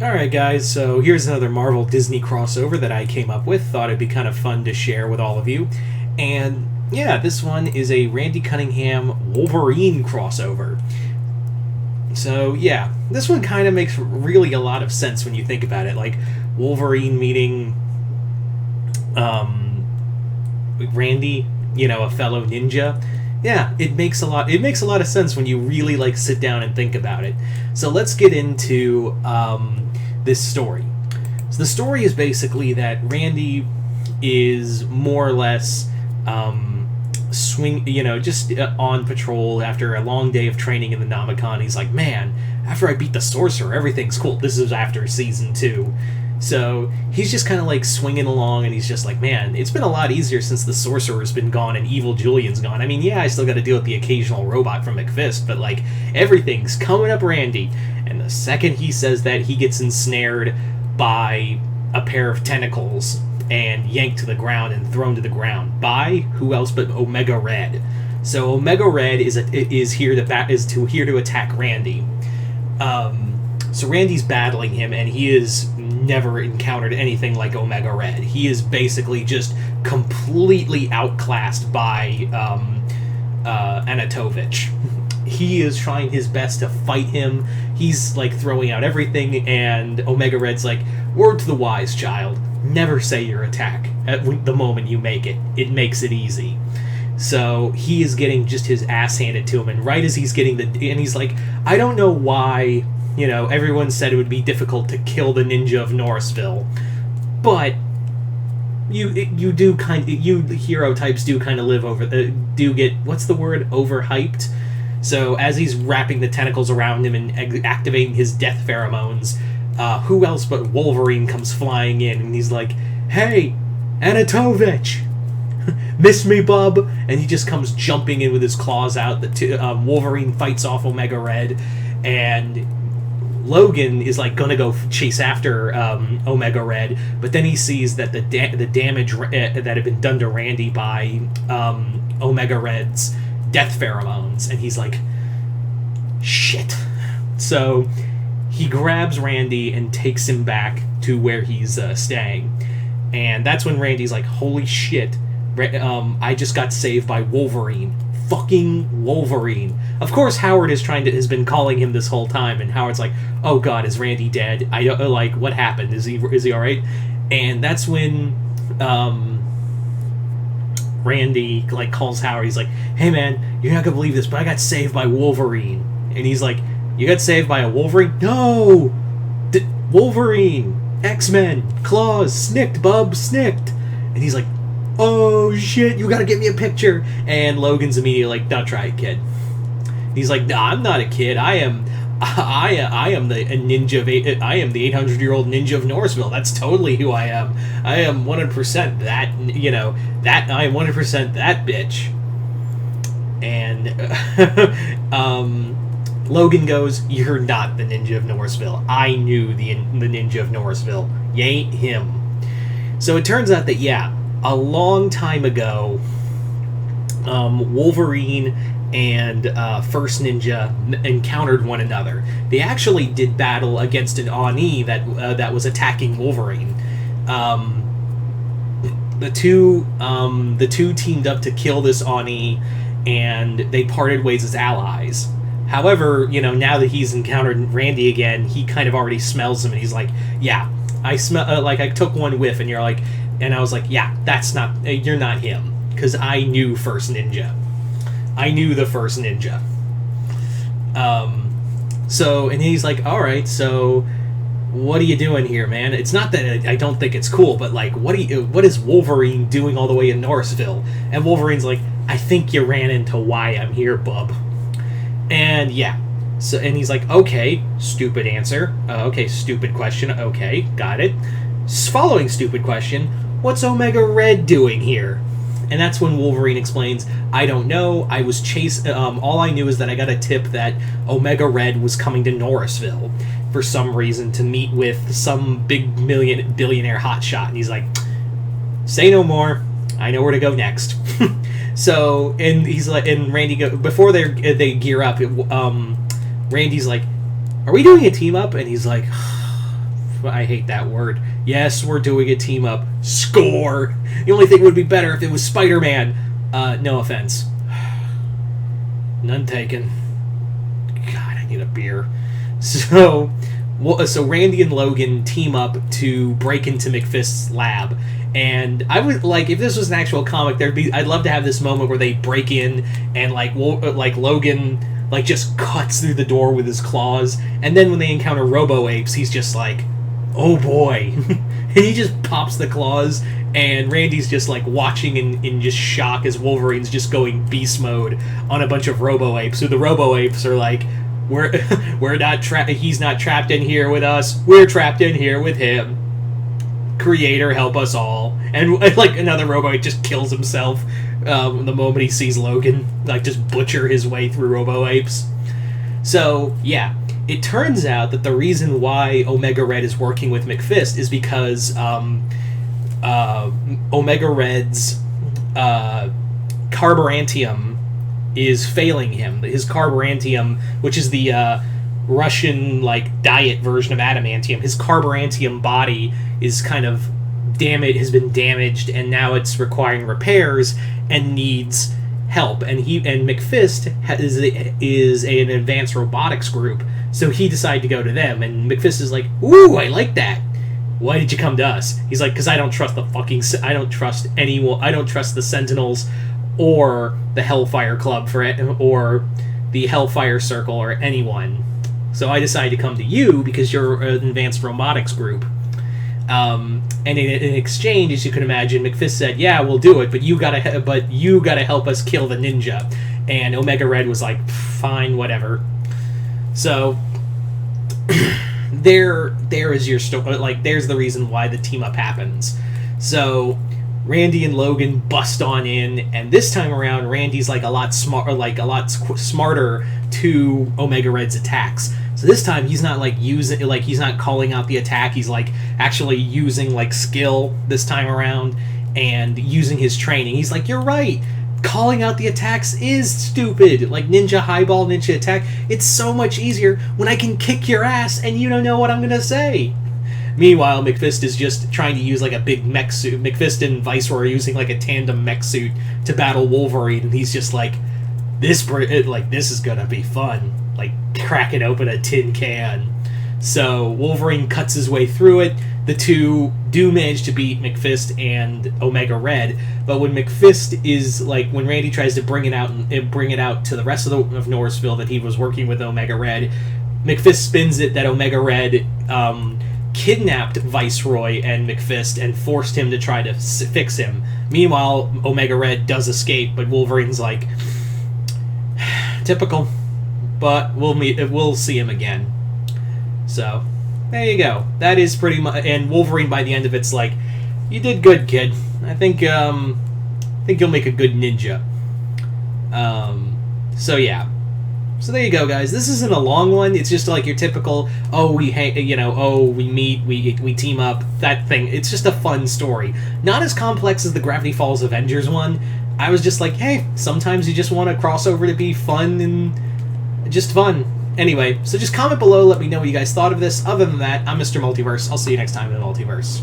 Alright guys, so here's another Marvel Disney crossover that I came up with. Thought it'd be kind of fun to share with all of you. And yeah, this one is a Randy Cunningham Wolverine crossover. So yeah, this one kind of makes really a lot of sense when you think about it. Like Wolverine meeting Randy, a fellow ninja. Yeah, it makes a lot of sense when you really sit down and think about it. So let's get into this story. So the story is basically that Randy is more or less just on patrol after a long day of training in the Namicon. He's like, man, after I beat the sorcerer, everything's cool. This is after season 2. So he's just kind of swinging along, and he's just like, man, it's been a lot easier since the sorcerer's been gone and evil Julian's gone. I mean, yeah, I still got to deal with the occasional robot from McFist, but everything's coming up Randy. And the second he says that, he gets ensnared by a pair of tentacles and yanked to the ground and thrown to the ground by who else but Omega Red. So Omega Red is here to attack Randy. So Randy's battling him, and he has never encountered anything like Omega Red. He is basically just completely outclassed by Anatovich. He is trying his best to fight him. He's throwing out everything, and Omega Red's like, word to the wise, child, never say your attack at the moment you make it. It makes it easy. So he is getting just his ass handed to him, and right as he's getting and he's like, I don't know why, everyone said it would be difficult to kill the ninja of Norrisville, but you hero types do kind of live do get, what's the word, overhyped. So as he's wrapping the tentacles around him and activating his death pheromones, who else but Wolverine comes flying in, and he's like, hey, Anatovich, miss me, bub? And he just comes jumping in with his claws out. Wolverine fights off Omega Red, and Logan is gonna go chase after Omega Red, but then he sees that the damage that had been done to Randy by Omega Red's death pheromones, and he's like, shit. So he grabs Randy and takes him back to where he's staying, and that's when Randy's like, holy shit, I just got saved by Wolverine. Fucking Wolverine. Of course, Howard has been calling him this whole time, and Howard's like, oh god, is Randy dead? I don't, what happened? Is he alright? And that's when Randy calls Howard. He's like, hey man, you're not gonna believe this, but I got saved by Wolverine. And he's like, you got saved by a Wolverine? No! Wolverine! X-Men! Claws! Snicked, bub! Snicked! And he's like, oh shit, you gotta get me a picture. And Logan's immediately like, don't try it, kid. He's like, nah, I'm not a kid. I am the ninja I am the 800-year-old ninja of Norrisville. That's totally who I am. I am 100% that, I am 100% that bitch. And Logan goes, you're not the ninja of Norrisville. I knew the ninja of Norrisville. You ain't him. So it turns out that, yeah, a long time ago, Wolverine and First Ninja encountered one another. They actually did battle against an Oni that was attacking Wolverine. The two teamed up to kill this Oni, and they parted ways as allies. However, now that he's encountered Randy again, he kind of already smells him, and he's like, yeah, I smell, I took one whiff, and you're like, and I was like, yeah, you're not him, because I knew First Ninja. I knew the First Ninja. So, and he's like, alright, so what are you doing here, man? It's not that I don't think it's cool, but what is Wolverine doing all the way in Norrisville? And Wolverine's like, I think you ran into why I'm here, bub. And yeah, so, and he's like, okay, stupid answer. Okay, stupid question. Okay, got it. Following stupid question, what's Omega Red doing here? And that's when Wolverine explains, I don't know, I was all I knew is that I got a tip that Omega Red was coming to Norrisville for some reason to meet with some big billionaire hotshot. And he's like, say no more, I know where to go next. So, and he's like, and Randy before they gear up, Randy's like, are we doing a team up? And he's like, I hate that word. Yes, we're doing a team up. Score! The only thing would be better if it was Spider-Man. No offense. None taken. God, I need a beer. So Randy and Logan team up to break into McFist's lab. And I would like, if this was an actual comic, I'd love to have this moment where they break in and like Logan like just cuts through the door with his claws, and then when they encounter Robo-Apes, he's just like, oh boy. And he just pops the claws, and Randy's just like watching in just shock as Wolverine's just going beast mode on a bunch of Robo-Apes. So the Robo-Apes are like, we're not he's not trapped in here with us, we're trapped in here with him. Creator, help us all. And like another Robo-Ape just kills himself the moment he sees Logan, like just butcher his way through Robo-Apes. So yeah, it turns out that the reason why Omega Red is working with McFist is because Omega Red's carburantium is failing him. His carburantium, which is the Russian like diet version of adamantium, his carburantium body is kind of has been damaged, and now it's requiring repairs and needs help. And McFist is an advanced robotics group, so he decided to go to them. And McFist is like, "Ooh, I like that. Why did you come to us?" He's like, "Because I don't trust I don't trust anyone. I don't trust the Sentinels or the Hellfire Club or the Hellfire Circle or anyone. So I decided to come to you because you're an advanced robotics group." And in exchange, as you can imagine, McFist said, "Yeah, we'll do it, but you gotta help us kill the ninja." And Omega Red was like, "Fine, whatever." So there is your story. Like, there's the reason why the team up happens. So Randy and Logan bust on in, and this time around, Randy's like a lot smarter to Omega Red's attacks. So this time he's not he's not calling out the attack. He's like actually using like skill this time around and using his training. He's like, "You're right. Calling out the attacks is stupid. Like ninja highball, ninja attack. It's so much easier when I can kick your ass and you don't know what I'm gonna say." Meanwhile, McFist is just trying to use like a big mech suit. McFist and Viceroy are using like a tandem mech suit to battle Wolverine, and he's just like, this is gonna be fun. Like cracking open a tin can. So Wolverine cuts his way through it. The two do manage to beat McFist and Omega Red, but when when Randy tries to bring it out to the rest of Norrisville that he was working with Omega Red, McFist spins it that Omega Red kidnapped Viceroy and McFist and forced him to try to fix him. Meanwhile, Omega Red does escape, but Wolverine's like, typical. But we'll see him again. So there you go. That is pretty much. And Wolverine by the end of it's like, "You did good, kid. I think you'll make a good ninja." So yeah. So there you go, guys. This isn't a long one. It's just like your typical, we meet, we team up, that thing. It's just a fun story. Not as complex as the Gravity Falls Avengers one. I was just like, hey, sometimes you just want a crossover to be fun and just fun. Anyway, so just comment below, let me know what you guys thought of this. Other than that, I'm Mr. Multiverse. I'll see you next time in the Multiverse.